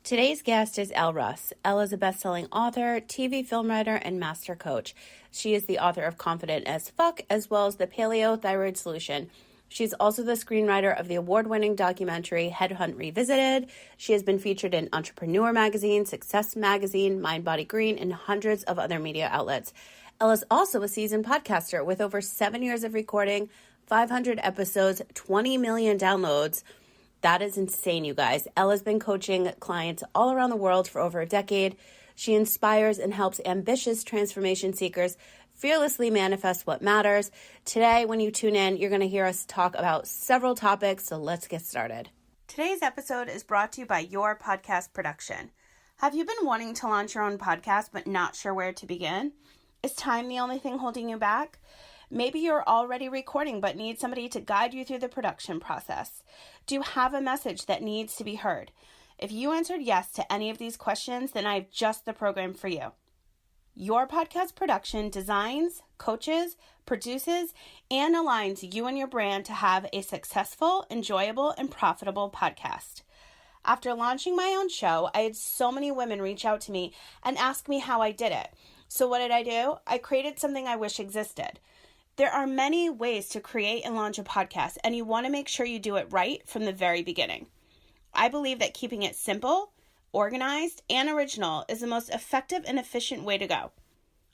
Today's guest is Elle Russ. Elle is a best-selling author, TV film writer, and master coach. She is the author of Confident as Fuck, as well as the Paleo Thyroid Solution. She's also the screenwriter of the award-winning documentary Headhunt Revisited. She has been featured in Entrepreneur Magazine, Success Magazine, Mind Body Green, and hundreds of other media outlets. Elle is also a seasoned podcaster with over 7 years of recording, 500 episodes, 20 million downloads. That is insane, you guys. Elle has been coaching clients all around the world for over a decade. She inspires and helps ambitious transformation seekers fearlessly manifest what matters. Today, when you tune in, you're going to hear us talk about several topics, so let's get started. Today's episode is brought to you by Your Podcast Production. Have you been wanting to launch your own podcast but not sure where to begin? Is time the only thing holding you back? Maybe you're already recording but need somebody to guide you through the production process. Do you have a message that needs to be heard? If you answered yes to any of these questions, then I have just the program for you. Your Podcast Production designs, coaches, produces, and aligns you and your brand to have a successful, enjoyable, and profitable podcast. After launching my own show, I had so many women reach out to me and ask me how I did it. So what did I do? I created something I wish existed. There are many ways to create and launch a podcast, and you want to make sure you do it right from the very beginning. I believe that keeping it simple, organized, and original is the most effective and efficient way to go.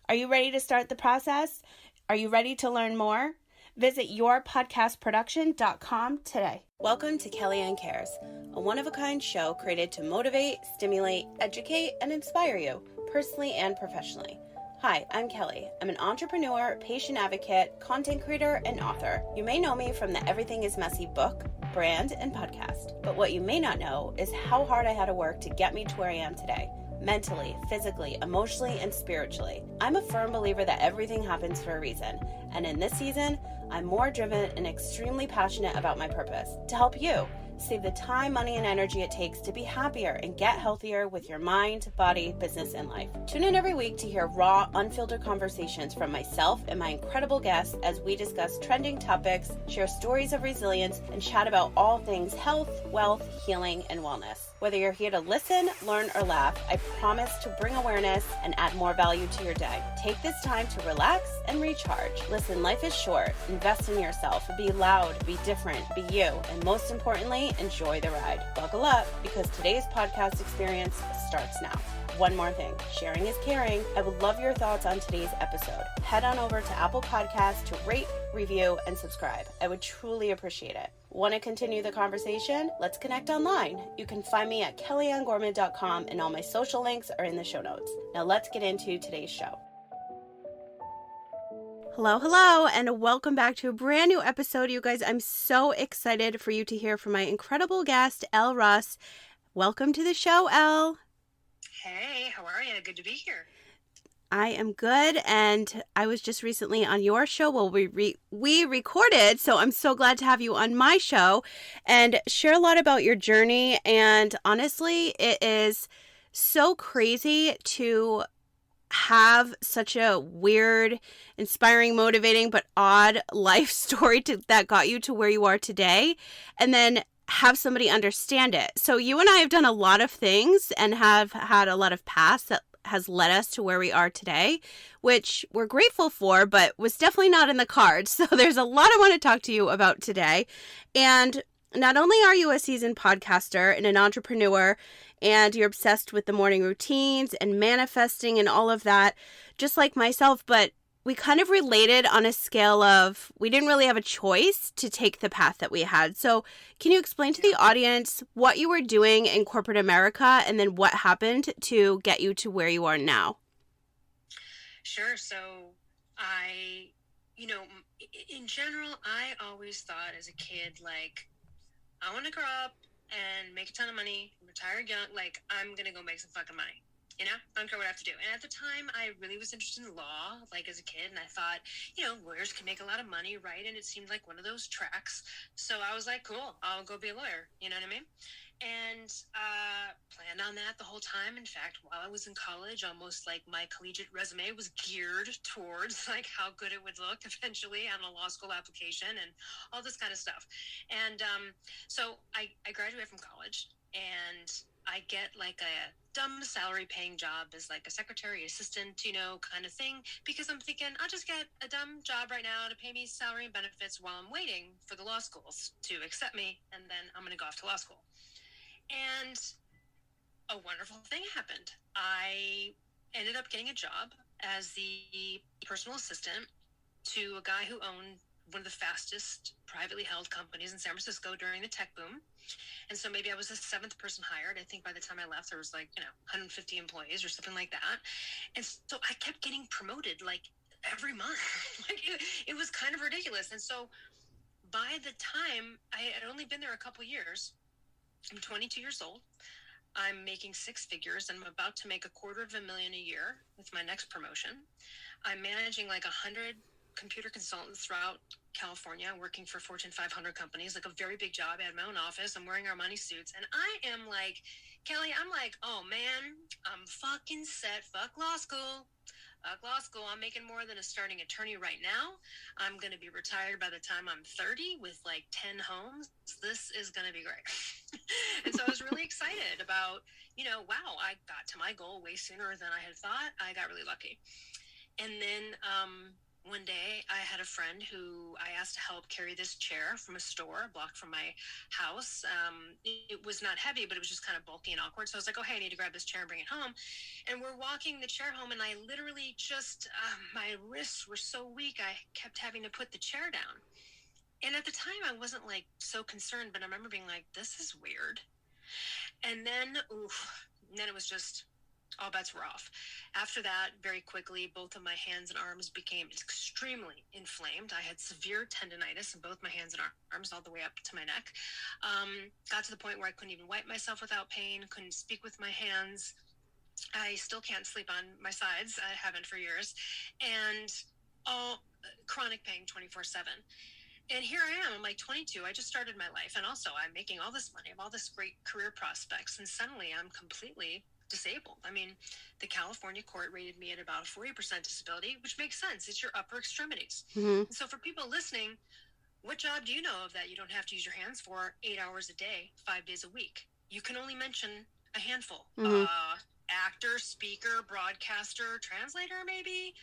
Are you ready to start the process? Are you ready to learn more? Visit yourpodcastproduction.com today. Welcome to Kellyanne Cares, a one-of-a-kind show created to motivate, stimulate, educate, and inspire you, personally and professionally. Hi, I'm Kelly. I'm an entrepreneur, patient advocate, content creator, and author. You may know me from the Everything is Messy book, brand, and podcast. But what you may not know is how hard I had to work to get me to where I am today. Mentally, physically, emotionally, and spiritually. I'm a firm believer that everything happens for a reason. And in this season, I'm more driven and extremely passionate about my purpose. To help you save the time, money, and energy it takes to be happier and get healthier with your mind, body, business, and life. Tune in every week to hear raw, unfiltered conversations from myself and my incredible guests as we discuss trending topics, share stories of resilience, and chat about all things health, wealth, healing, and wellness. Whether you're here to listen, learn, or laugh, I promise to bring awareness and add more value to your day. Take this time to relax and recharge. Listen, life is short. Invest in yourself. Be loud, be different, be you, and most importantly, enjoy the ride. Buckle up, because today's podcast experience starts now. One more thing, sharing is caring. I would love your thoughts on today's episode. Head on over to Apple Podcasts to rate, review, and subscribe. I would truly appreciate it. Want to continue the conversation? Let's connect online. You can find me at kellyannegorman.com, and all my social links are in the show notes. Now let's get into today's show. Hello, and welcome back to a brand new episode, you guys. I'm so excited for you to hear from my incredible guest, Elle Russ. Welcome to the show, Elle. Hey, how are you? Good to be here. I am good, and I was just recently on your show. Well, we recorded, so I'm so glad to have you on my show and share a lot about your journey. And honestly, it is so crazy to have such a weird, inspiring, motivating, but odd life story that got you to where you are today, and then have somebody understand it. So you and I have done a lot of things and have had a lot of past that has led us to where we are today, which we're grateful for, but was definitely not in the cards. So there's a lot I want to talk to you about today. And not only are you a seasoned podcaster and an entrepreneur, and you're obsessed with the morning routines and manifesting and all of that, just like myself, but we kind of related on a scale of we didn't really have a choice to take the path that we had. So can you explain to the audience what you were doing in corporate America and then what happened to get you to where you are now? Sure. So in general, I always thought as a kid, like, I want to grow up and make a ton of money, retire young, like, I'm going to go make some fucking money. You know, I don't care what I have to do. And at the time, I really was interested in law, like as a kid. And I thought, lawyers can make a lot of money, right? And it seemed like one of those tracks. So I was like, cool, I'll go be a lawyer. You know what I mean? And planned on that the whole time. In fact, while I was in college, almost like my collegiate resume was geared towards like how good it would look eventually on a law school application and all this kind of stuff. And so I graduated from college, and I get like a dumb salary paying job as like a secretary assistant, kind of thing, because I'm thinking I'll just get a dumb job right now to pay me salary and benefits while I'm waiting for the law schools to accept me, and then I'm going to go off to law school. And a wonderful thing happened. I ended up getting a job as the personal assistant to a guy who owned one of the fastest privately held companies in San Francisco during the tech boom. And so maybe I was the seventh person hired. I think by the time I left, there was 150 employees or something like that. And so I kept getting promoted like every month. It was kind of ridiculous. And so by the time I had only been there a couple years, I'm 22 years old. I'm making six figures, and I'm about to make $250,000 a year with my next promotion. I'm managing like 100 computer consultants throughout California, working for Fortune 500 companies, like a very big job. I had my own office. I'm wearing Armani suits. And I am like, Kelly, I'm like, oh man, I'm fucking set. Fuck law school. I'm making more than a starting attorney right now. I'm going to be retired by the time I'm 30 with like 10 homes. This is going to be great. And so I was really excited about, wow, I got to my goal way sooner than I had thought. I got really lucky. And then one day I had a friend who I asked to help carry this chair from a store a block from my house. It was not heavy, but it was just kind of bulky and awkward. So I was like, oh, hey, I need to grab this chair and bring it home. And we're walking the chair home, and I literally just, my wrists were so weak, I kept having to put the chair down. And at the time, I wasn't like so concerned, but I remember being like, this is weird. And then it was just, all bets were off. After that, very quickly, both of my hands and arms became extremely inflamed. I had severe tendonitis in both my hands and arms all the way up to my neck. Got to the point where I couldn't even wipe myself without pain, couldn't speak with my hands. I still can't sleep on my sides. I haven't for years. And all chronic pain 24/7. And here I am, I'm like 22. I just started my life. And also I'm making all this money, I have all this great career prospects. And suddenly I'm completely disabled. I mean, the California court rated me at about a 40% disability, which makes sense. It's your upper extremities. Mm-hmm. So for people listening, what job do you know of that you don't have to use your hands for 8 hours a day, 5 days a week? You can only mention a handful. Mm-hmm. Actor, speaker, broadcaster, translator, maybe,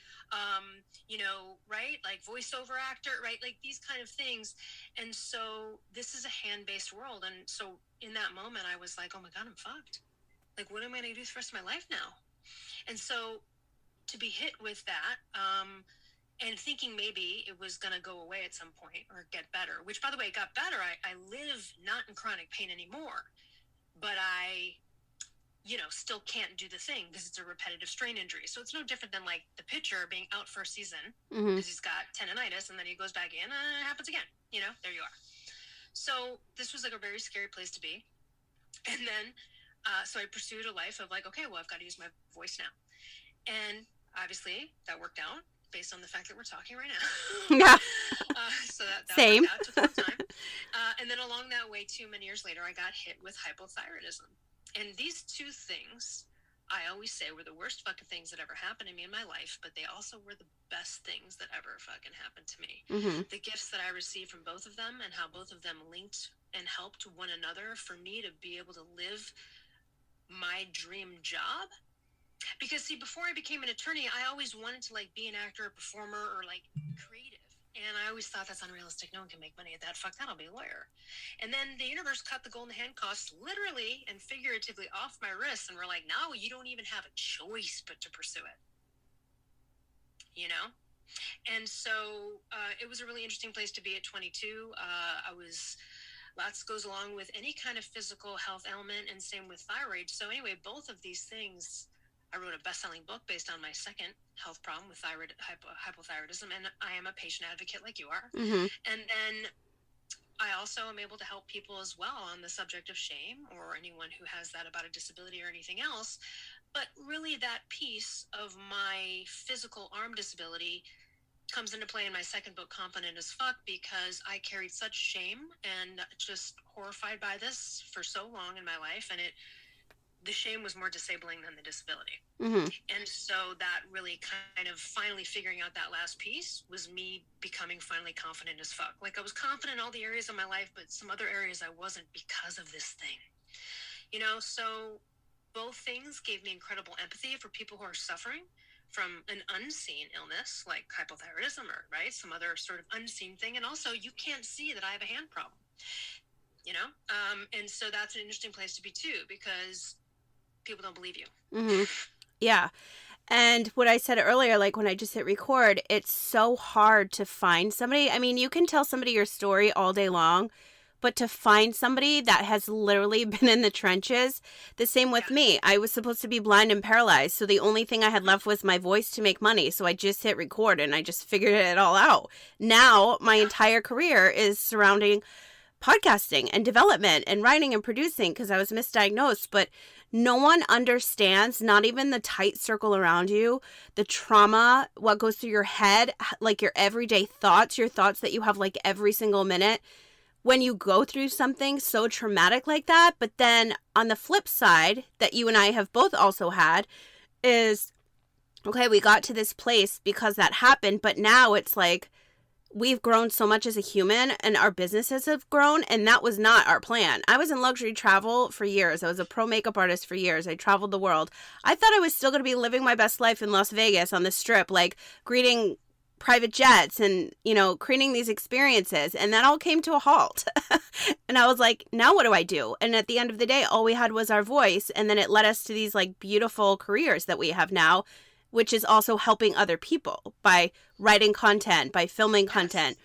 right? Like voiceover actor, right? Like these kind of things. And so this is a hand-based world. And so in that moment, I was like, oh my God, I'm fucked. Like, what am I going to do for the rest of my life now? And so to be hit with that, and thinking maybe it was going to go away at some point or get better, which by the way, it got better. I live not in chronic pain anymore, but I still can't do the thing because it's a repetitive strain injury. So it's no different than like the pitcher being out for a season because he's got tendonitis, and then he goes back in and it happens again. There you are. So this was like a very scary place to be. And then, so I pursued a life of like, okay, well, I've got to use my voice now. And obviously that worked out based on the fact that we're talking right now. Yeah. So that Same. Worked out, took some time. And then along that way, too, many years later, I got hit with hypothyroidism. And these two things, I always say, were the worst fucking things that ever happened to me in my life, but they also were the best things that ever fucking happened to me. Mm-hmm. The gifts that I received from both of them and how both of them linked and helped one another for me to be able to live my dream job. Because see, before I became an attorney, I always wanted to like be an actor, a performer, or like creative. And I always thought that's unrealistic. No one can make money at that. Fuck that, I'll be a lawyer. And then the universe cut the golden handcuffs literally and figuratively off my wrists. And we're like, no, you don't even have a choice but to pursue it. And so it was a really interesting place to be at 22. Lots goes along with any kind of physical health ailment, and same with thyroid. So anyway, both of these things, I wrote a best-selling book based on my second health problem with hypothyroidism, and I am a patient advocate like you are. Mm-hmm. And then I also am able to help people as well on the subject of shame, or anyone who has that about a disability or anything else. But really that piece of my physical arm disability comes into play in my second book, Confident as Fuck, because I carried such shame and just horrified by this for so long in my life, and the shame was more disabling than the disability. Mm-hmm. And so that really kind of finally figuring out that last piece was me becoming finally confident as fuck. Like I was confident in all the areas of my life, but some other areas I wasn't because of this thing. So both things gave me incredible empathy for people who are suffering from an unseen illness like hypothyroidism or some other sort of unseen thing. And also you can't see that I have a hand problem, and so that's an interesting place to be too, because people don't believe you. Mm-hmm. Yeah. And what I said earlier, like when I just hit record, it's so hard to find somebody. I mean, you can tell somebody your story all day long, but to find somebody that has literally been in the trenches, the same with me. I was supposed to be blind and paralyzed, so the only thing I had left was my voice to make money. So I just hit record and I just figured it all out. Now my entire career is surrounding podcasting and development and writing and producing because I was misdiagnosed, but no one understands, not even the tight circle around you, the trauma, what goes through your head, like your everyday thoughts, your thoughts that you have like every single minute when you go through something so traumatic like that. But then on the flip side that you and I have both also had is, okay, we got to this place because that happened, but now it's like, we've grown so much as a human and our businesses have grown, and that was not our plan. I was in luxury travel for years. I was a pro makeup artist for years. I traveled the world. I thought I was still going to be living my best life in Las Vegas on the Strip, like greeting private jets and, creating these experiences. And that all came to a halt. And I was like, now what do I do? And at the end of the day, all we had was our voice. And then it led us to these like beautiful careers that we have now, which is also helping other people by writing content, by filming content,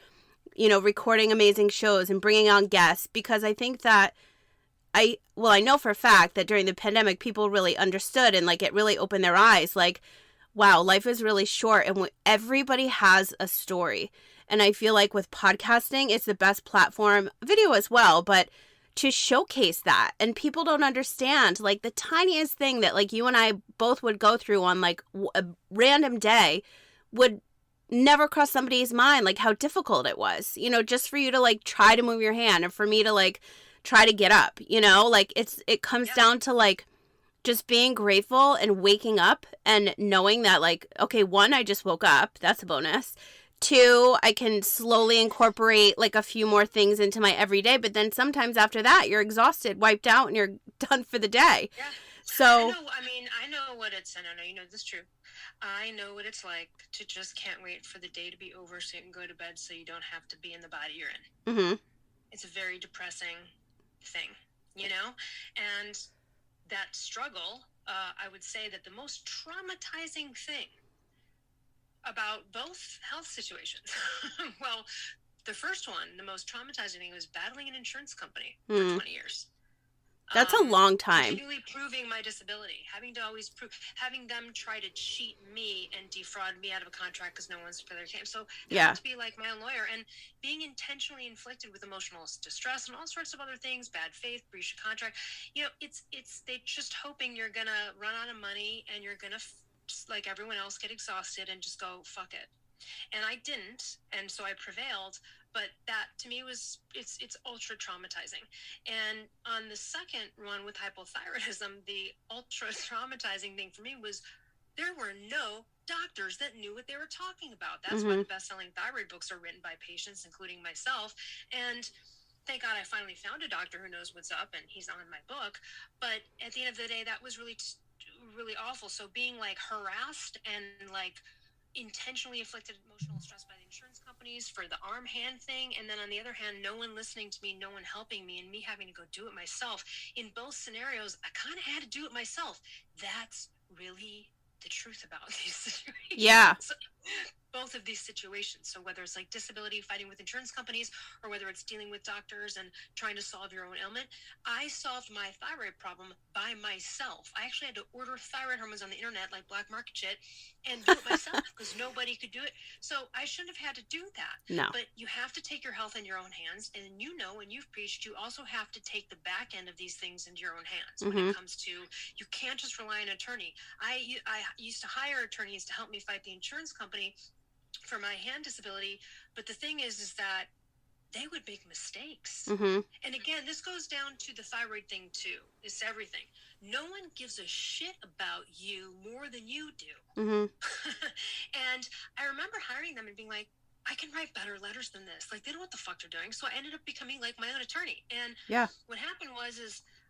recording amazing shows and bringing on guests. Because I think that I know for a fact that during the pandemic, people really understood and like it really opened their eyes. Like, wow, life is really short and everybody has a story. And I feel like with podcasting, it's the best platform, video as well, but to showcase that. And people don't understand like the tiniest thing that like you and I both would go through on like a random day would never cross somebody's mind, like how difficult it was, just for you to like try to move your hand or for me to like try to get up, like it comes down to like just being grateful and waking up and knowing that like, okay, one, I just woke up. That's a bonus. Two, I can slowly incorporate like a few more things into my everyday, but then sometimes after that, you're exhausted, wiped out, and you're done for the day. Yeah. So I know what it's, and I know this is true. I know what it's like to just can't wait for the day to be over so you can go to bed so you don't have to be in the body you're in. Mm-hmm. It's a very depressing thing, and that struggle, I would say that the most traumatizing thing about both health situations, well, the first one, the most traumatizing thing was battling an insurance company for 20 years. That's a long time. Continually proving my disability, having them try to cheat me and defraud me out of a contract because no one's for their claim. So having to be like my own lawyer and being intentionally inflicted with emotional distress and all sorts of other things, bad faith, breach of contract. It's they just hoping you're gonna run out of money and you're gonna like everyone else get exhausted and just go fuck it. And I didn't, and so I prevailed. But that to me it's ultra traumatizing. And on the second one with hypothyroidism, the ultra traumatizing thing for me was there were no doctors that knew what they were talking about. That's why the best-selling thyroid books are written by patients, including myself. And thank God I finally found a doctor who knows what's up, and he's on my book. But at the end of the day, that was really, really awful. So being like harassed and like intentionally inflicted emotional stress by the insurance companies for the arm hand thing, and then on the other hand, no one listening to me, no one helping me, and me having to go do it myself. In both scenarios, I kind of had to do it myself. That's really the truth about these situations. Yeah. Both of these situations. So whether it's like disability, fighting with insurance companies, or whether it's dealing with doctors and trying to solve your own ailment, I solved my thyroid problem by myself. I actually had to order thyroid hormones on the internet like black market shit and do it myself because nobody could do it. So I shouldn't have had to do that. No. But you have to take your health in your own hands. And when you've preached, you also have to take the back end of these things into your own hands when it comes to, you can't just rely on an attorney. I used to hire attorneys to help me fight the insurance company for my hand disability, but the thing is that they would make mistakes. And again, this goes down to the thyroid thing too. It's everything. No one gives a shit about you more than you do. And I remember hiring them and being like, I can write better letters than this. Like, they don't know what the fuck they're doing. So I ended up becoming like my own attorney. And what happened was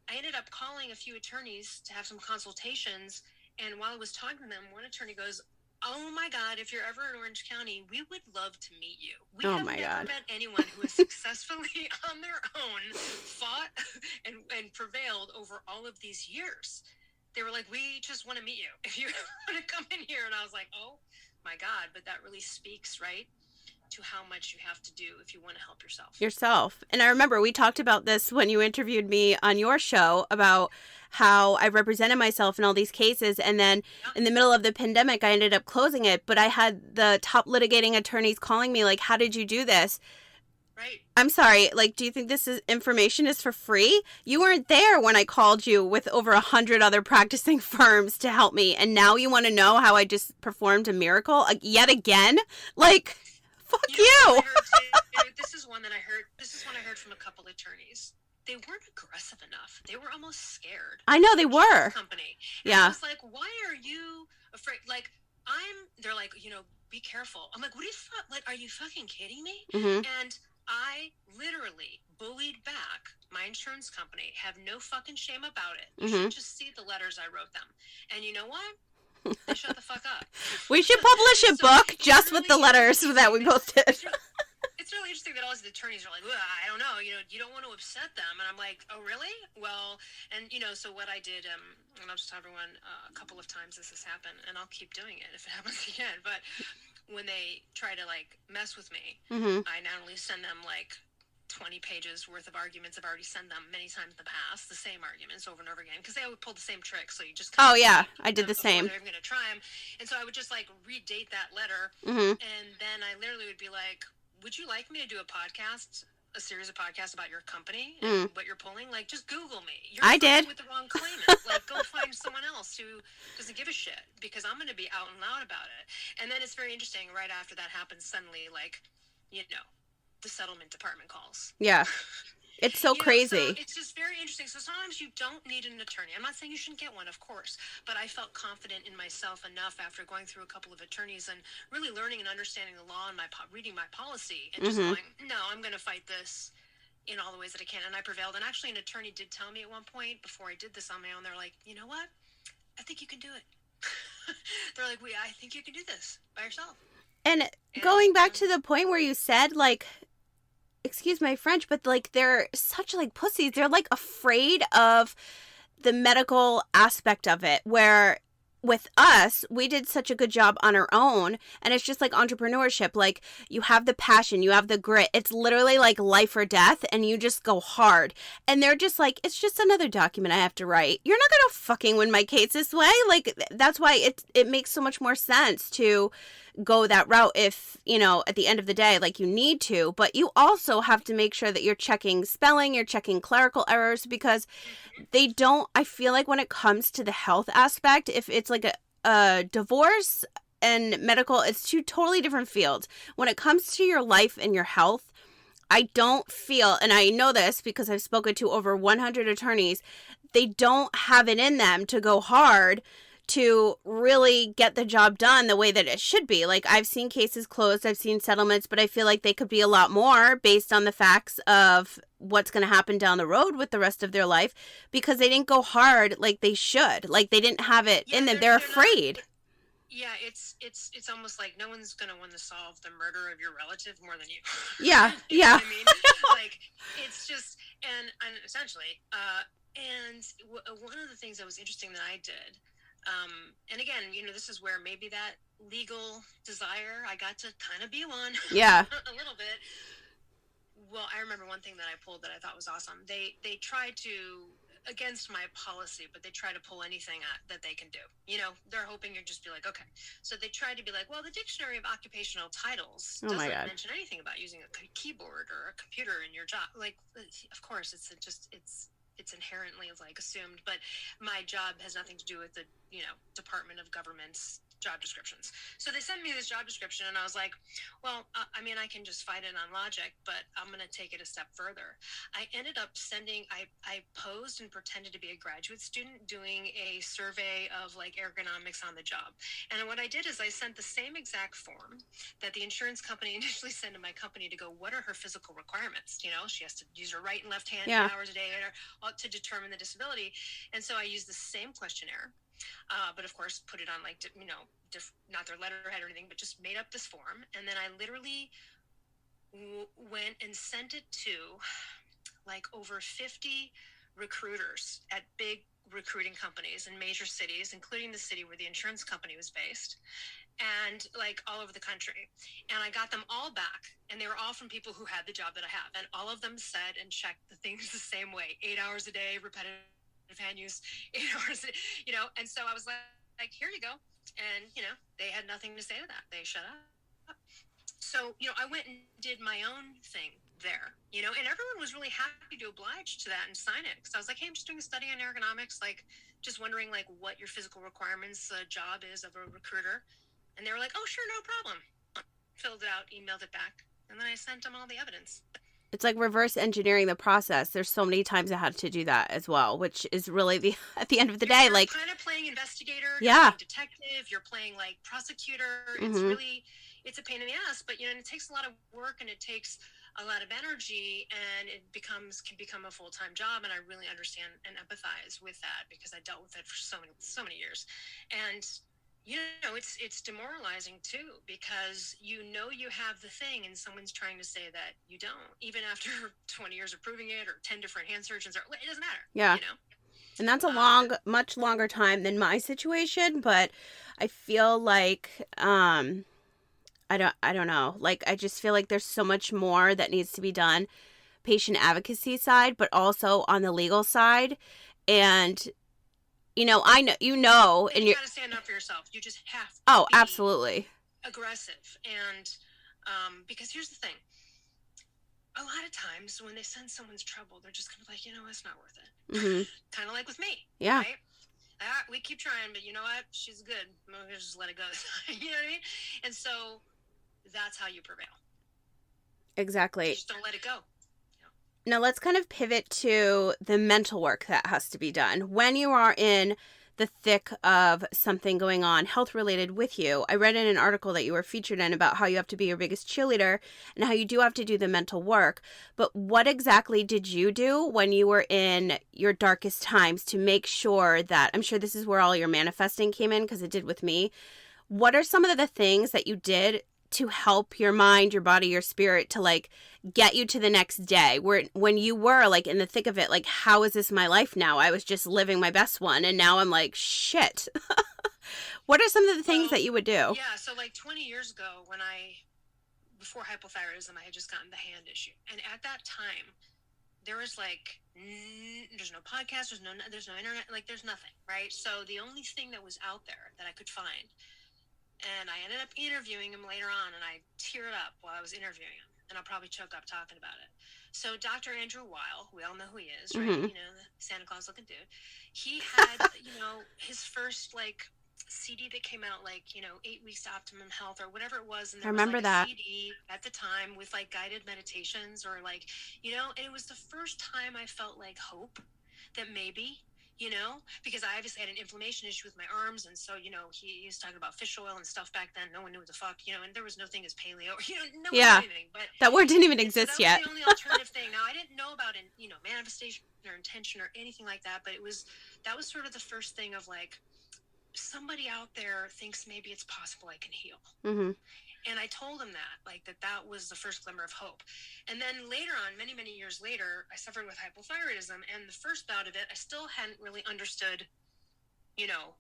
I ended up calling a few attorneys to have some consultations. And while I was talking to them, one attorney goes, "Oh my God, if you're ever in Orange County, we would love to meet you. We have never met anyone who has successfully on their own fought and prevailed over all of these years." They were like, "We just want to meet you if you want to come in here." And I was like, oh my God, but that really speaks, right, to how much you have to do if you want to help yourself. And I remember we talked about this when you interviewed me on your show about how I represented myself in all these cases. And then in the middle of the pandemic, I ended up closing it. But I had the top litigating attorneys calling me like, how did you do this? Right. I'm sorry, like, do you think this information is for free? You weren't there when I called you with over 100 other practicing firms to help me. And now you want to know how I just performed a miracle yet again? Like, fuck you. This is one I heard from a couple attorneys. They weren't aggressive enough. They were almost scared. I know they were. Company. And yeah. I was like, why are you afraid? Like, they're like, be careful. I'm like, what are are you fucking kidding me? Mm-hmm. And I literally bullied back my insurance company, have no fucking shame about it. You should just see the letters I wrote them. And you know what? They shut the fuck up. We should publish a book just really with the letters that we both did. It's really interesting that all these attorneys are like, well, I don't know, you don't want to upset them. And I'm like, oh, really? Well, and, so what I did, and I'll just tell everyone a couple of times this has happened, and I'll keep doing it if it happens again. But when they try to, like, mess with me, I not only send them, like, 20 pages worth of arguments. I've already sent them many times in the past, the same arguments over and over again, because they would pull the same tricks. So you just I did the same. They're going to try them, and so I would just like redate that letter, and then I literally would be like, "Would you like me to do a series of podcasts about your company and what you're pulling? Like, just Google me. I did with the wrong claimant. Like, go find someone else who doesn't give a shit, because I'm going to be out and loud about it." And then it's very interesting. Right after that happens, suddenly, like, the settlement department calls. Yeah. It's so crazy. So it's just very interesting. So sometimes you don't need an attorney. I'm not saying you shouldn't get one, of course, but I felt confident in myself enough after going through a couple of attorneys and really learning and understanding the law and reading my policy and just going, no, I'm going to fight this in all the ways that I can. And I prevailed. And actually an attorney did tell me at one point before I did this on my own, they're like, you know what? I think you can do it. They're like, I think you can do this by yourself. And going back to the point where you said, like, excuse my French, but like they're such like pussies. They're like afraid of the medical aspect of it, where with us, we did such a good job on our own. And it's just like entrepreneurship. Like, you have the passion, you have the grit. It's literally like life or death, and you just go hard. And they're just like, it's just another document I have to write. You're not going to fucking win my case this way. Like, that's why it makes so much more sense to go that route if, at the end of the day, like, you need to. But you also have to make sure that you're checking spelling, you're checking clerical errors, because they don't, I feel like when it comes to the health aspect, if it's like a divorce and medical, it's two totally different fields. When it comes to your life and your health, I don't feel, and I know this because I've spoken to over 100 attorneys, they don't have it in them to go hard to really get the job done the way that it should be. Like, I've seen cases closed, I've seen settlements, but I feel like they could be a lot more based on the facts of what's going to happen down the road with the rest of their life, because they didn't go hard like they should. Like, they didn't have it in them. They're afraid. Yeah, it's almost like no one's going to want to solve the murder of your relative more than you. Yeah, you know what I mean? Like, it's just, and essentially, and one of the things that was interesting that I did, and again, this is where maybe that legal desire, I got to kind of be one. Yeah. A little bit. Well, I remember one thing that I pulled that I thought was awesome. They tried to, against my policy, but they try to pull anything that they can do. They're hoping you'll just be like, okay. So they tried to be like, well, the Dictionary of Occupational Titles doesn't mention anything about using a keyboard or a computer in your job. Like, of course, it's inherently like assumed, but my job has nothing to do with the Department of Government's job descriptions. So they sent me this job description, and I was like, well, I mean, I can just fight it on logic, but I'm going to take it a step further. I ended up I posed and pretended to be a graduate student doing a survey of like ergonomics on the job. And what I did is I sent the same exact form that the insurance company initially sent to my company to go, what are her physical requirements? You know, she has to use her right and left hand 8 hours a day to determine the disability. And so I used the same questionnaire. But of course, put it on like, you know, not their letterhead or anything, but just made up this form. And then I literally went and sent it to like over 50 recruiters at big recruiting companies in major cities, including the city where the insurance company was based, and like all over the country. And I got them all back, and they were all from people who had the job that I have. And all of them said and checked the things the same way: 8 hours a day, repetitive hand use, 8 hours, you know. And so I was like, here you go. And, you know, they had nothing to say to that. They shut up. So, you know, I went and did my own thing there, you know, and everyone was really happy to oblige to that and sign it. Because I was like, hey, I'm just doing a study on ergonomics, like just wondering like what your physical requirements job is of a recruiter. And they were like, oh, sure, no problem. Filled it out, emailed it back. And then I sent them all the evidence. It's like reverse engineering the process. There's so many times I had to do that as well, which is really at the end of the day, you're like kind of playing investigator, yeah, you're playing detective, you're playing like prosecutor. Mm-hmm. It's a pain in the ass, but you know, it takes a lot of work and it takes a lot of energy, and it can become a full-time job. And I really understand and empathize with that because I dealt with it for so many years. And you know, it's demoralizing too, because you know you have the thing and someone's trying to say that you don't, even after 20 years of proving it, or 10 different hand surgeons, or it doesn't matter. Yeah. You know? And that's a much longer time than my situation, but I feel like, I don't know. Like, I just feel like there's so much more that needs to be done, patient advocacy side, but also on the legal side. And you know, and you got to stand up for yourself. You just have to be absolutely aggressive. And because here's the thing. A lot of times when they sense someone's trouble, they're just kind of like, you know, it's not worth it. Mm-hmm. Kind of like with me. Yeah. Right? We keep trying, but you know what? She's good. I'm going to just let it go. You know what I mean? And so that's how you prevail. Exactly. Just don't let it go. Now let's kind of pivot to the mental work that has to be done. When you are in the thick of something going on health related with you, I read in an article that you were featured in about how you have to be your biggest cheerleader and how you do have to do the mental work. But what exactly did you do when you were in your darkest times to make sure that, I'm sure this is where all your manifesting came in because it did with me. What are some of the things that you did to help your mind, your body, your spirit to like get you to the next day, where when you were like in the thick of it, like, how is this my life now? I was just living my best one, and now I'm like, shit. What are some of the things that you would do? Yeah, so like 20 years ago, before hypothyroidism, I had just gotten the hand issue, and at that time there was like there's no podcast, there's no internet, like there's nothing, right? So the only thing that was out there that I could find, and I ended up interviewing him later on, and I teared up while I was interviewing him, and I'll probably choke up talking about it. So Dr. Andrew Weil, we all know who he is, right? Mm-hmm. You know, the Santa Claus looking dude. He had, you know, his first like CD that came out, like, you know, 8 Weeks to Optimum Health or whatever it was. And there I remember was like that a CD at the time with like guided meditations or like, you know, and it was the first time I felt like hope that maybe, you know, because I obviously had an inflammation issue with my arms. And so, you know, he was talking about fish oil and stuff back then. No one knew what the fuck, you know, and there was no thing as paleo, you know, no one knew anything. But that word didn't even exist yet. That was the only alternative thing. Now, I didn't know about, you know, manifestation or intention or anything like that, but that was sort of the first thing of like, somebody out there thinks maybe it's possible I can heal. Mm-hmm. And I told him that was the first glimmer of hope. And then later on, many, many years later, I suffered with hypothyroidism. And the first bout of it, I still hadn't really understood, you know,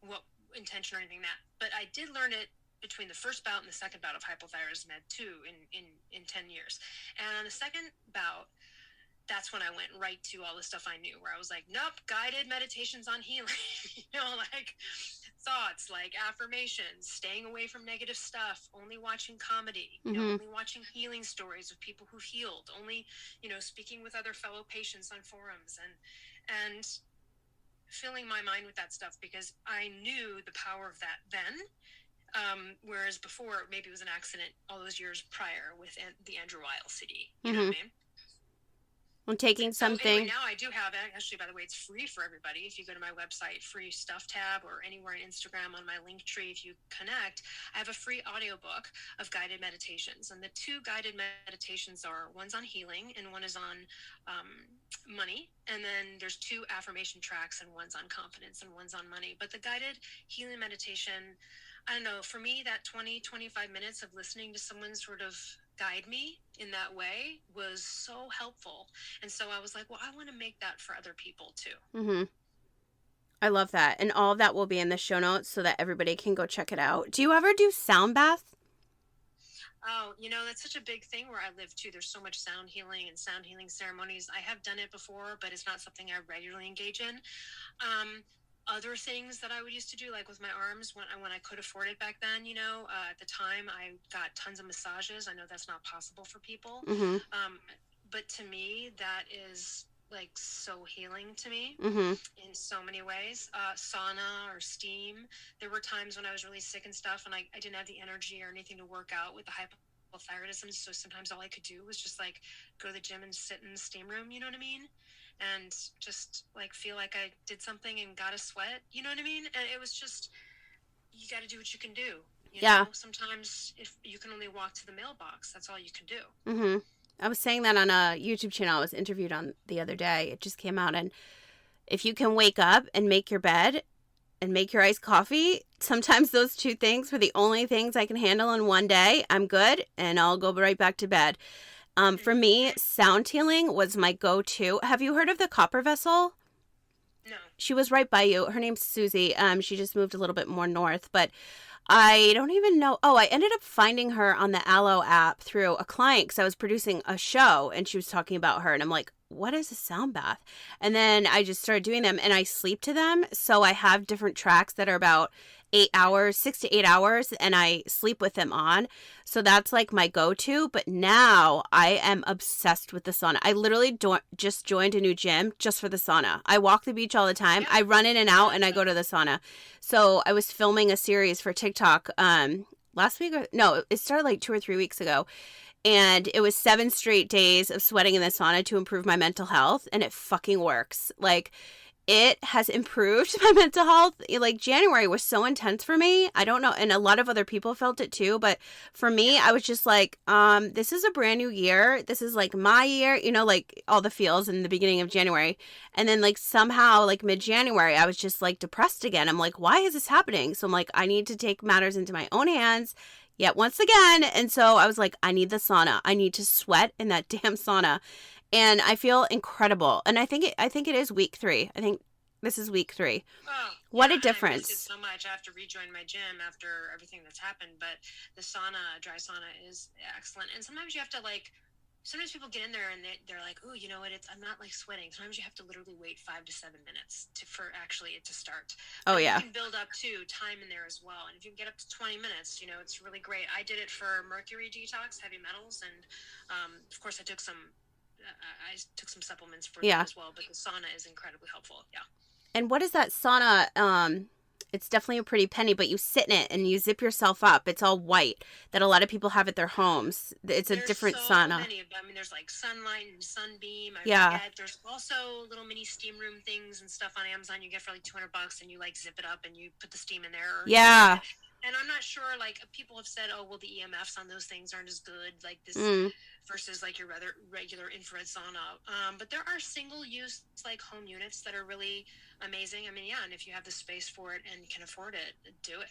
what intention or anything that. But I did learn it between the first bout and the second bout of hypothyroidism. I had two in 10 years. And on the second bout, that's when I went right to all the stuff I knew, where I was like, nope, guided meditations on healing, you know, like thoughts, like affirmations, staying away from negative stuff, only watching comedy, you know, only watching healing stories of people who've healed, only, you know, speaking with other fellow patients on forums. And filling my mind with that stuff because I knew the power of that then. Whereas before, maybe it was an accident all those years prior with the Andrew Weil CD. You know what I mean? I'm taking something. Anyway, now I do have it. Actually, by the way, it's free for everybody. If you go to my website, free stuff tab, or anywhere on Instagram on my link tree, if you connect, I have a free audiobook of guided meditations. And the 2 guided meditations are, one's on healing and one is on money. And then there's 2 affirmation tracks, and one's on confidence and one's on money. But the guided healing meditation, I don't know, for me, that 20-25 minutes of listening to someone sort of guide me in that way was so helpful. And so I was like, well, I want to make that for other people too. I love that. And all of that will be in the show notes so that everybody can go check it out. Do you ever do sound bath? Oh, that's such a big thing where I live too. There's so much sound healing and sound healing ceremonies. I have done it before, but it's not something I regularly engage in. Other things that I would used to do, like with my arms, when I could afford it back then, at the time I got tons of massages. I know that's not possible for people. But to me, that is like so healing to me in so many ways. Sauna or steam. There were times when I was really sick and stuff, and I didn't have the energy or anything to work out with the hypothyroidism. So sometimes all I could do was just like go to the gym and sit in the steam room. You know what I mean? And just like feel like I did something and got a sweat, you know what I mean? And it was just, you got to do what you can do. You know? Sometimes if you can only walk to the mailbox, that's all you can do. I was saying that on a YouTube channel I was interviewed on the other day. It just came out. And if you can wake up and make your bed and make your iced coffee, sometimes those 2 things were the only things I can handle in one day. I'm good and I'll go right back to bed. For me, sound healing was my go-to. Have you heard of the Copper Vessel? No. She was right by you. Her name's Susie. She just moved a little bit more north, but I don't even know. Oh, I ended up finding her on the Allo app through a client because I was producing a show and she was talking about her. And I'm like, what is a sound bath? And then I just started doing them and I sleep to them. So I have different tracks that are about 8 hours, 6 to 8 hours, and I sleep with them on. So that's like my go-to. But now I am obsessed with the sauna. I literally just joined a new gym just for the sauna. I walk the beach all the time. I run in and out and I go to the sauna. So I was filming a series for TikTok last week. It started like 2 or 3 weeks ago. And it was 7 straight days of sweating in the sauna to improve my mental health. And it fucking works. Like, it has improved my mental health. Like, January was so intense for me. I don't know. And a lot of other people felt it too. But for me, I was just like, this is a brand new year. This is like my year, like all the feels in the beginning of January. And then like somehow like mid-January, I was just like depressed again. I'm like, why is this happening? So I'm like, I need to take matters into my own hands yet once again. And so I was like, I need the sauna. I need to sweat in that damn sauna. And I feel incredible. And I think it is week 3. I think this is week 3. Oh, what yeah, a difference. I missed it so much. I have to rejoin my gym after everything that's happened. But the dry sauna is excellent. And sometimes you have to sometimes people get in there and they're like, oh, you know what? I'm not like sweating. Sometimes you have to literally wait 5 to 7 minutes for actually it to start. But you can build up to time in there as well. And if you can get up to 20 minutes, it's really great. I did it for mercury detox, heavy metals. And of course I took some supplements for that as well, but the sauna is incredibly helpful. Yeah. And what is that sauna? It's definitely a pretty penny, but you sit in it and you zip yourself up. It's all white that a lot of people have at their homes. There's a different sauna. Many of them. I mean, there's like Sunlight and Sunbeam. I forget. There's also little mini steam room things and stuff on Amazon you get for like $200 and you like zip it up and you put the steam in there. Yeah. And I'm not sure, like, people have said, oh, well, the EMFs on those things aren't as good, like this versus like your rather regular infrared sauna. But there are single-use, like, home units that are really amazing. I mean, yeah, and if you have the space for it and can afford it, do it.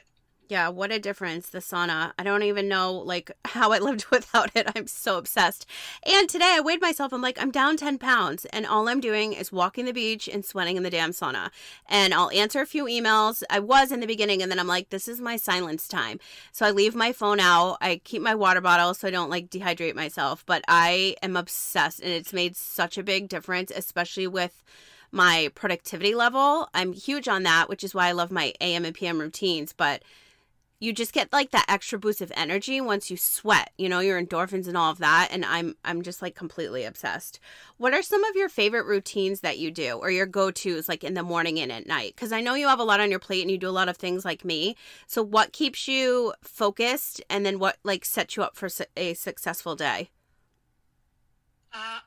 Yeah, what a difference, the sauna. I don't even know, like, how I lived without it. I'm so obsessed. And today I weighed myself. I'm like, I'm down 10 pounds. And all I'm doing is walking the beach and sweating in the damn sauna. And I'll answer a few emails. I was in the beginning, and then I'm like, this is my silence time. So I leave my phone out. I keep my water bottle so I don't, like, dehydrate myself. But I am obsessed, and it's made such a big difference, especially with my productivity level. I'm huge on that, which is why I love my AM and PM routines. But you just get like that extra boost of energy once you sweat, you know, your endorphins and all of that. And I'm just like completely obsessed. What are some of your favorite routines that you do, or your go-tos like in the morning and at night? Because I know you have a lot on your plate and you do a lot of things like me. So what keeps you focused, and then what like sets you up for a successful day?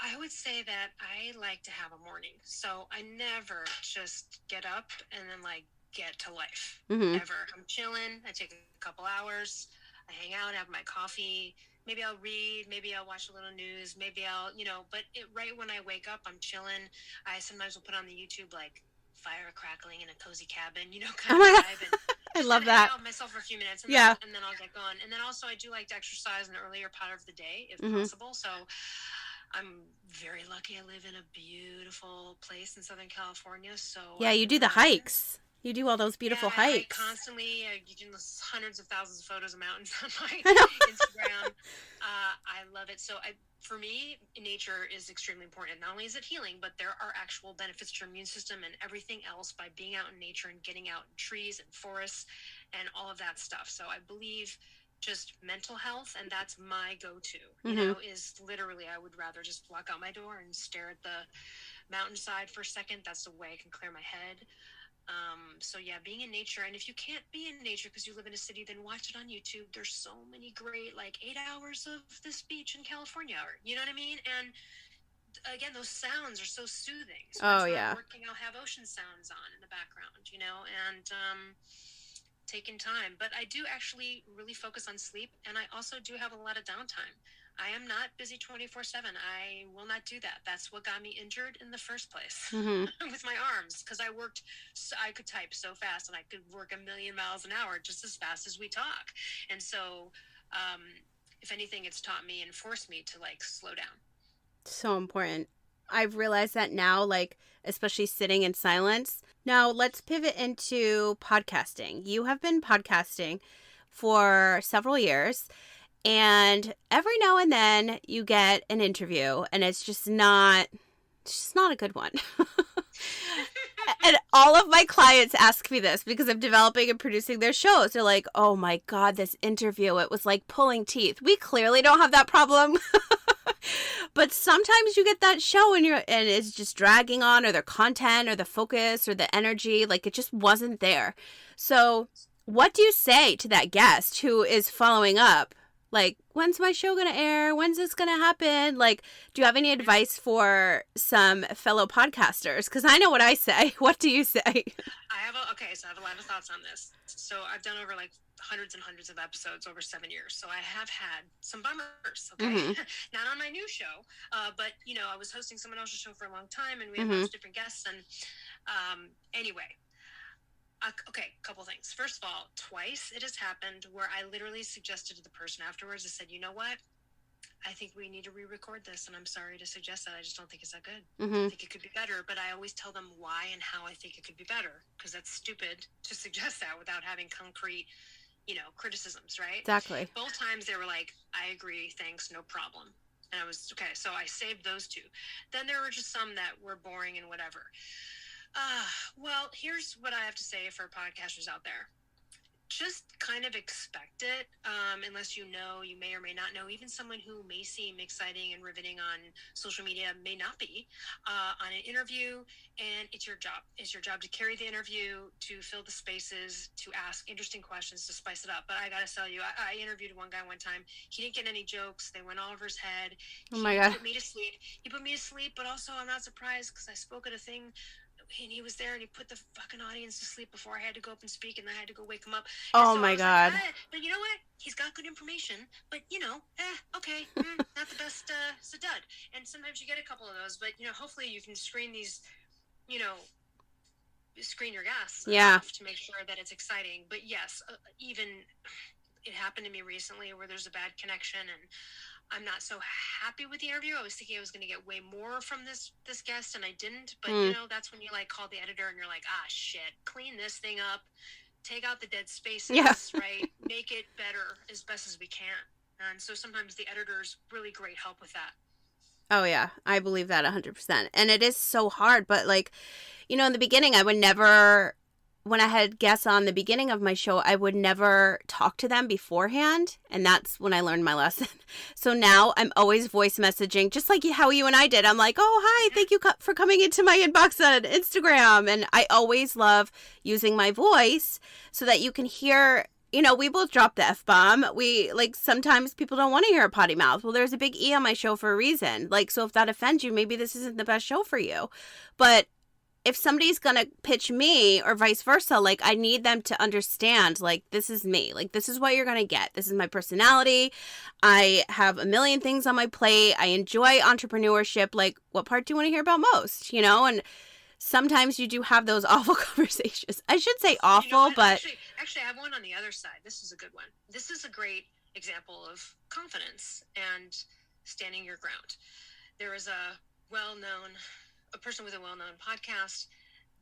I would say that I like to have a morning. So I never just get up and then like get to life. Mm-hmm. Ever. I'm chilling. I take a couple hours. I hang out, have my coffee. Maybe I'll read. Maybe I'll watch a little news. Maybe I'll, but right when I wake up, I'm chilling. I sometimes will put on the YouTube like fire crackling in a cozy cabin, kind of vibe. And I love that. Hang out with myself for a few minutes, and then I'll get going. And then also I do like to exercise in the earlier part of the day, if possible. So I'm very lucky. I live in a beautiful place in Southern California. So yeah, you do the hikes. You do all those beautiful hikes. I constantly. You can list hundreds of thousands of photos of mountains on my Instagram. I love it. So for me, nature is extremely important. Not only is it healing, but there are actual benefits to your immune system and everything else by being out in nature and getting out in trees and forests and all of that stuff. So I believe just mental health, and that's my go-to, is literally I would rather just walk out my door and stare at the mountainside for a second. That's the way I can clear my head. So yeah, being in nature. And if you can't be in nature because you live in a city, then watch it on YouTube. There's so many great, like 8 hours of this beach in California, you know what I mean? And again, those sounds are so soothing. So working, I'll have ocean sounds on in the background, and taking time. But I do actually really focus on sleep, and I also do have a lot of downtime. I am not busy 24/7. I will not do that. That's what got me injured in the first place with my arms, because I could type so fast, and I could work 1,000,000 miles an hour just as fast as we talk. And so if anything, it's taught me and forced me to like slow down. So important. I've realized that now, like, especially sitting in silence. Now, let's pivot into podcasting. You have been podcasting for several years, and every now and then you get an interview, and it's just not a good one. And all of my clients ask me this because I'm developing and producing their shows. They're like, oh my God, this interview, it was like pulling teeth. We clearly don't have that problem. But sometimes you get that show and it's just dragging on, or the content or the focus or the energy, like it just wasn't there. So what do you say to that guest who is following up? Like, when's my show going to air? When's this going to happen? Like, do you have any advice for some fellow podcasters? Because I know what I say. What do you say? I have a lot of thoughts on this. So I've done over like hundreds and hundreds of episodes over 7 years. So I have had some bummers, okay? Not on my new show, but, I was hosting someone else's show for a long time, and we had lots of different guests. And anyway, okay, a couple things. First of all, twice it has happened where I literally suggested to the person afterwards, I said, you know what? I think we need to re-record this, and I'm sorry to suggest that. I just don't think it's that good. I think it could be better, but I always tell them why and how I think it could be better, because that's stupid to suggest that without having concrete, criticisms, right? Exactly. Both times they were like, I agree, thanks, no problem. And I was, okay, so I saved those two. Then there were just some that were boring and whatever. Well, here's what I have to say for podcasters out there. Just kind of expect it, unless you may or may not know. Even someone who may seem exciting and riveting on social media may not be on an interview, and it's your job. It's your job to carry the interview, to fill the spaces, to ask interesting questions, to spice it up. But I gotta tell you, I interviewed one guy one time. He didn't get any jokes. They went all over his head. Oh my God. He put me to sleep, but also I'm not surprised because I spoke at a thing, and he was there, and he put the fucking audience to sleep before I had to go up and speak, and I had to go wake him up. Oh my God. Like, but you know what? He's got good information, but okay, not the best, it's a dud. And sometimes you get a couple of those, but hopefully you can screen these, screen your guests enough to make sure that it's exciting. But yes, even it happened to me recently where there's a bad connection, and I'm not so happy with the interview. I was thinking I was going to get way more from this guest, and I didn't. But, that's when you, like, call the editor, and you're like, shit, clean this thing up, take out the dead spaces, right? Make it better as best as we can. And so sometimes the editors really great help with that. Oh, yeah. I believe that 100%. And it is so hard. But, like, in the beginning, I would never when I had guests on the beginning of my show, I would never talk to them beforehand. And that's when I learned my lesson. So now I'm always voice messaging, just like how you and I did. I'm like, oh, hi, thank you for coming into my inbox on Instagram. And I always love using my voice so that you can hear, you know, we both drop the F-bomb. We, like, sometimes people don't want to hear a potty mouth. Well, there's a big E on my show for a reason. Like, so if that offends you, maybe this isn't the best show for you. But if somebody's going to pitch me or vice versa, like, I need them to understand, like, this is me. Like, this is what you're going to get. This is my personality. I have a million things on my plate. I enjoy entrepreneurship. Like, what part do you want to hear about most? You know, and sometimes you do have those awful conversations. I should say awful, you know what? but... Actually, I have one on the other side. This is a good one. This is a great example of confidence and standing your ground. There is a person with a well-known podcast.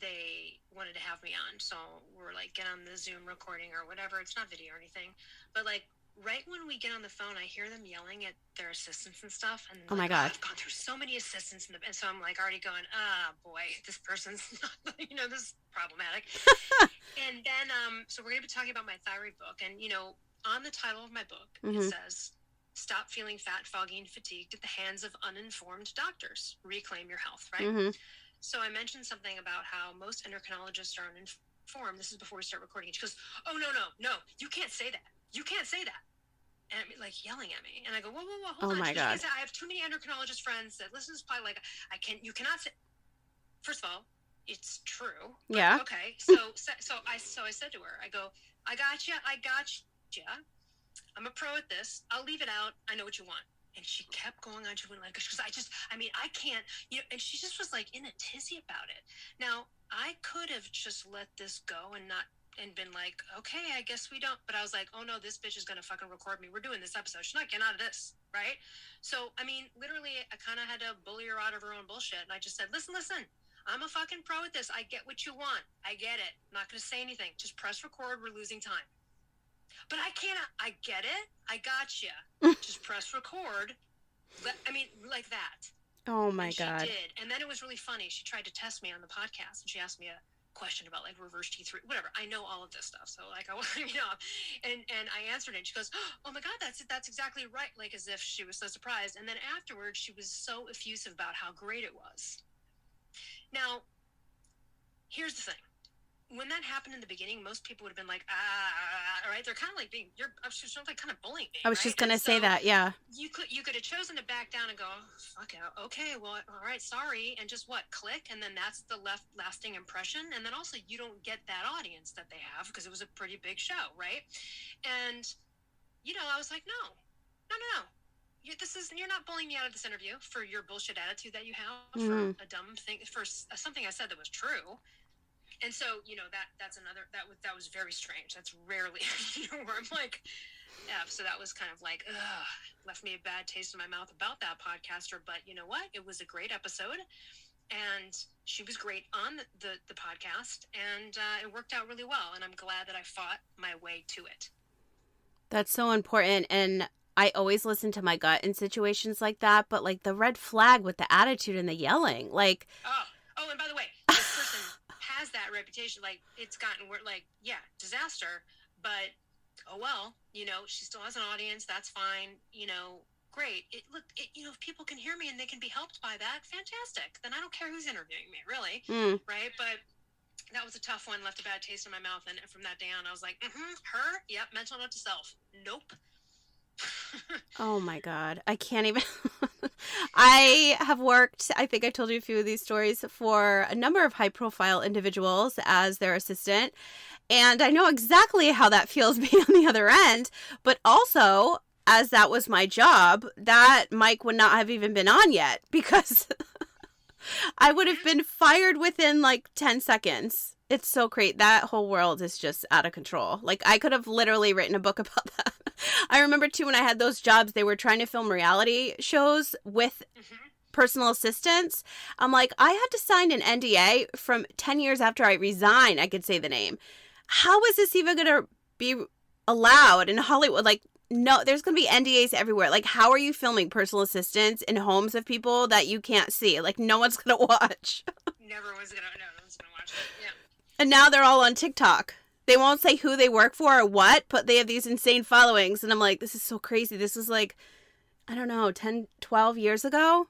They wanted to have me on. So we're like, get on the Zoom recording or whatever. It's not video or anything. But like, right when we get on the phone, I hear them yelling at their assistants and stuff. And oh my God, I've gone through so many assistants. And so I'm like already going, boy, this person's not, this is problematic. And then, so we're going to be talking about my thyroid book. And, on the title of my book, it says, Stop Feeling Fat, Foggy, and Fatigued at the Hands of Uninformed Doctors. Reclaim Your Health, right? Mm-hmm. So I mentioned something about how most endocrinologists are uninformed. This is before we start recording. She goes, oh, no, you can't say that. You can't say that. And I'm like yelling at me. And I go, whoa, hold on. My God. I have too many endocrinologist friends that listen to this probably like, you cannot say. First of all, it's true. Yeah. Okay. So I said to her, I go, I got you. I'm a pro at this. I'll leave it out. I know what you want. And she kept going on. She wouldn't let it go. She goes, I can't, and she just was like in a tizzy about it. Now, I could have just let this go and been like, okay, I guess we don't. But I was like, oh no, this bitch is going to fucking record me. We're doing this episode. She's not getting out of this. Right. So, literally, I kind of had to bully her out of her own bullshit. And I just said, listen, I'm a fucking pro at this. I get what you want. I get it. I'm not going to say anything. Just press record. We're losing time. But I can't. I get it. I got you. Just press record. Like that. Oh my God. She did. And then it was really funny. She tried to test me on the podcast, and she asked me a question about like reverse T3, whatever. I know all of this stuff. So like, and I answered it. And she goes, oh my God, that's exactly right. Like as if she was so surprised. And then afterwards, she was so effusive about how great it was. Now, here's the thing. When that happened in the beginning, most people would have been like, right? They're kind of like kind of bullying me. I was just going to say that, yeah. You could have chosen to back down and go, fuck it, okay, well, all right, sorry, and just click, and then that's the lasting impression, and then also you don't get that audience that they have because it was a pretty big show, right? And, I was like, no. You're not bullying me out of this interview for your bullshit attitude that you have, for a dumb thing, for something I said that was true. And so, that's another, that was very strange. That's rarely, where I'm like, yeah, so that was kind of like, left me a bad taste in my mouth about that podcaster. But you know what? It was a great episode. And she was great on the podcast. And it worked out really well. And I'm glad that I fought my way to it. That's so important. And I always listen to my gut in situations like that. But like the red flag with the attitude and the yelling, like. Oh, and by the way, this person has that reputation. Like it's gotten disaster. But oh well, she still has an audience. That's fine. Great. If people can hear me and they can be helped by that, fantastic. Then I don't care who's interviewing me, really, right? But that was a tough one. Left a bad taste in my mouth, and from that day on, I was like, her, yep, mental note to self, nope. Oh my God. I can't even. I have worked, I think I told you a few of these stories, for a number of high profile individuals as their assistant. And I know exactly how that feels being on the other end. But also, as that was my job, that mic would not have even been on yet because I would have been fired within like 10 seconds. It's so great. That whole world is just out of control. Like, I could have literally written a book about that. I remember, too, when I had those jobs, they were trying to film reality shows with personal assistants. I'm like, I had to sign an NDA from 10 years after I resigned. I could say the name. How is this even going to be allowed in Hollywood? Like, no, there's going to be NDAs everywhere. Like, how are you filming personal assistants in homes of people that you can't see? Like, no one's going to watch. No one's going to watch it. Yeah. And now they're all on TikTok. They won't say who they work for or what, but they have these insane followings. And I'm like, this is so crazy. This was like, I don't know, 10, 12 years ago.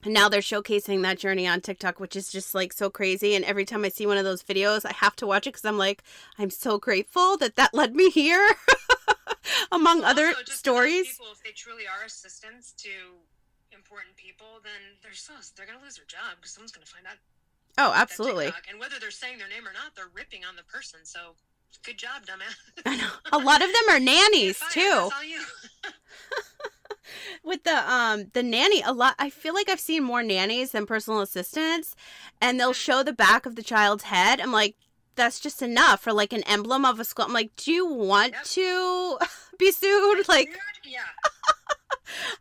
And now they're showcasing that journey on TikTok, which is just like so crazy. And every time I see one of those videos, I have to watch it because I'm like, I'm so grateful that led me here. Among other stories. People, if they truly are assistants to important people, then they're going to lose their job because someone's going to find out. Oh, absolutely. And whether they're saying their name or not, they're ripping on the person. So good job, dumbass. I know. A lot of them are nannies too. That's all you. With the nanny, I feel like I've seen more nannies than personal assistants, and they'll show the back of the child's head. I'm like, that's just enough for like an emblem of a school. I'm like, do you want to be sued? Like, yeah.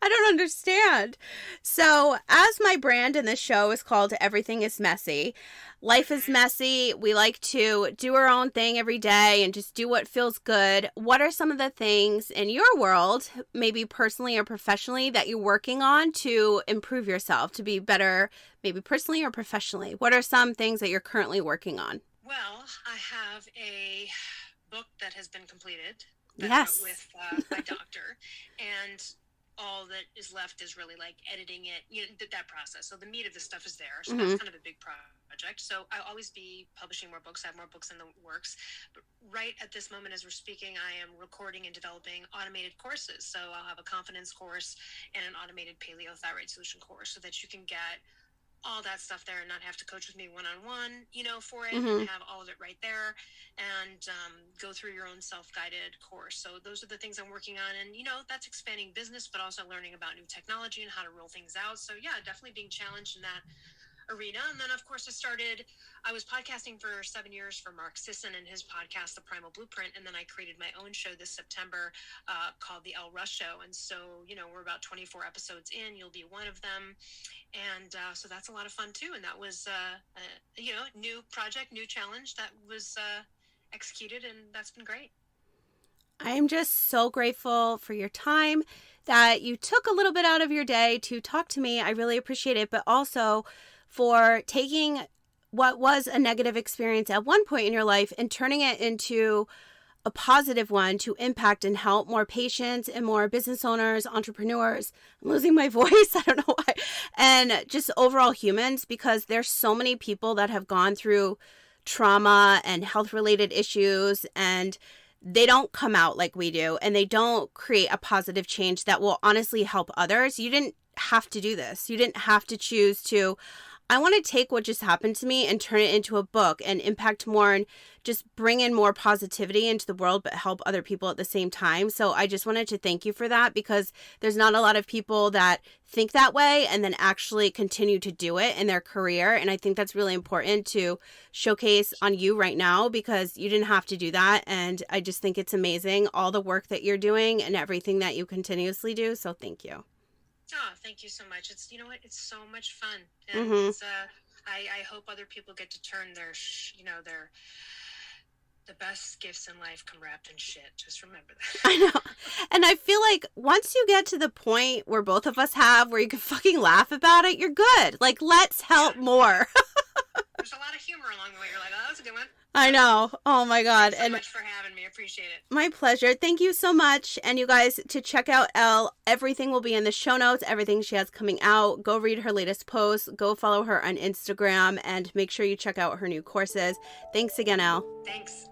I don't understand. So, as my brand in this show is called Everything is Messy, life is messy. We like to do our own thing every day and just do what feels good. What are some of the things in your world, maybe personally or professionally, that you're working on to improve yourself, to be better, maybe personally or professionally? What are some things that you're currently working on? Well, I have a book that has been completed. Yes. With my doctor, and all that is left is really like editing it, that process. So the meat of the stuff is there. So that's kind of a big project. So I'll always be publishing more books. I have more books in the works. But right at this moment, as we're speaking, I am recording and developing automated courses. So I'll have a confidence course and an automated Paleo Thyroid Solution course so that you can get all that stuff there and not have to coach with me one-on-one, for it, and have all of it right there, and go through your own self-guided course. So those are the things I'm working on, and that's expanding business, but also learning about new technology and how to roll things out. So yeah, definitely being challenged in that arena. And then of course I was podcasting for 7 years for Mark Sisson and his podcast, The Primal Blueprint. And then I created my own show this September called the Elle Russ Show. And so, we're about 24 episodes in, you'll be one of them. And so that's a lot of fun too. And that was, new project, new challenge that was executed, and that's been great. I'm just so grateful for your time, that you took a little bit out of your day to talk to me. I really appreciate it, but also for taking what was a negative experience at one point in your life and turning it into a positive one to impact and help more patients and more business owners, entrepreneurs. I'm losing my voice. I don't know why. And just overall humans, because there's so many people that have gone through trauma and health-related issues, and they don't come out like we do, and they don't create a positive change that will honestly help others. You didn't have to do this. You didn't have to choose to, I want to take what just happened to me and turn it into a book and impact more and just bring in more positivity into the world, but help other people at the same time. So I just wanted to thank you for that, because there's not a lot of people that think that way and then actually continue to do it in their career. And I think that's really important to showcase on you right now, because you didn't have to do that. And I just think it's amazing, all the work that you're doing and everything that you continuously do. So thank you. Oh, thank you so much. It's, it's so much fun. And it's, I hope other people get to turn their, the best gifts in life come wrapped in shit. Just remember that. I know. And I feel like once you get to the point where both of us have, where you can fucking laugh about it, you're good. Like, let's help more. There's a lot of humor along the way. You're like, oh, that's a good one. I know. Oh my God. Thanks so much for having me. Appreciate it. My pleasure. Thank you so much. And you guys, to check out Elle, everything will be in the show notes, everything she has coming out. Go read her latest posts. Go follow her on Instagram, and make sure you check out her new courses. Thanks again, Elle. Thanks.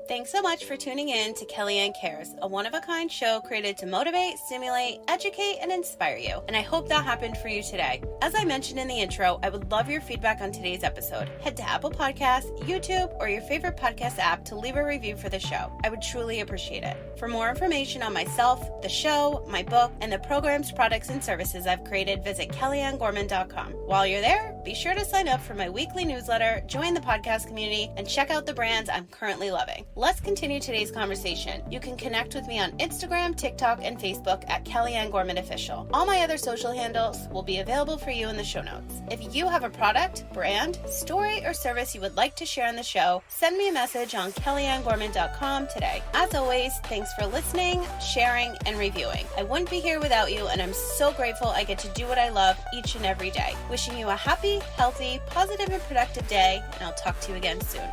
Thanks so much for tuning in to Kellyanne Cares, a one-of-a-kind show created to motivate, stimulate, educate, and inspire you. And I hope that happened for you today. As I mentioned in the intro, I would love your feedback on today's episode. Head to Apple Podcasts, YouTube, or your favorite podcast app to leave a review for the show. I would truly appreciate it. For more information on myself, the show, my book, and the programs, products, and services I've created, visit KellyanneGorman.com. While you're there, be sure to sign up for my weekly newsletter, join the podcast community, and check out the brands I'm currently loving. Let's continue today's conversation. You can connect with me on Instagram, TikTok, and Facebook at Kellyanne Gorman Official. All my other social handles will be available for for you in the show notes. If you have a product, brand, story, or service you would like to share in the show, send me a message on kellyannegorman.com today. As always, thanks for listening, sharing, and reviewing. I wouldn't be here without you, and I'm so grateful I get to do what I love each and every day. Wishing you a happy, healthy, positive, and productive day, and I'll talk to you again soon.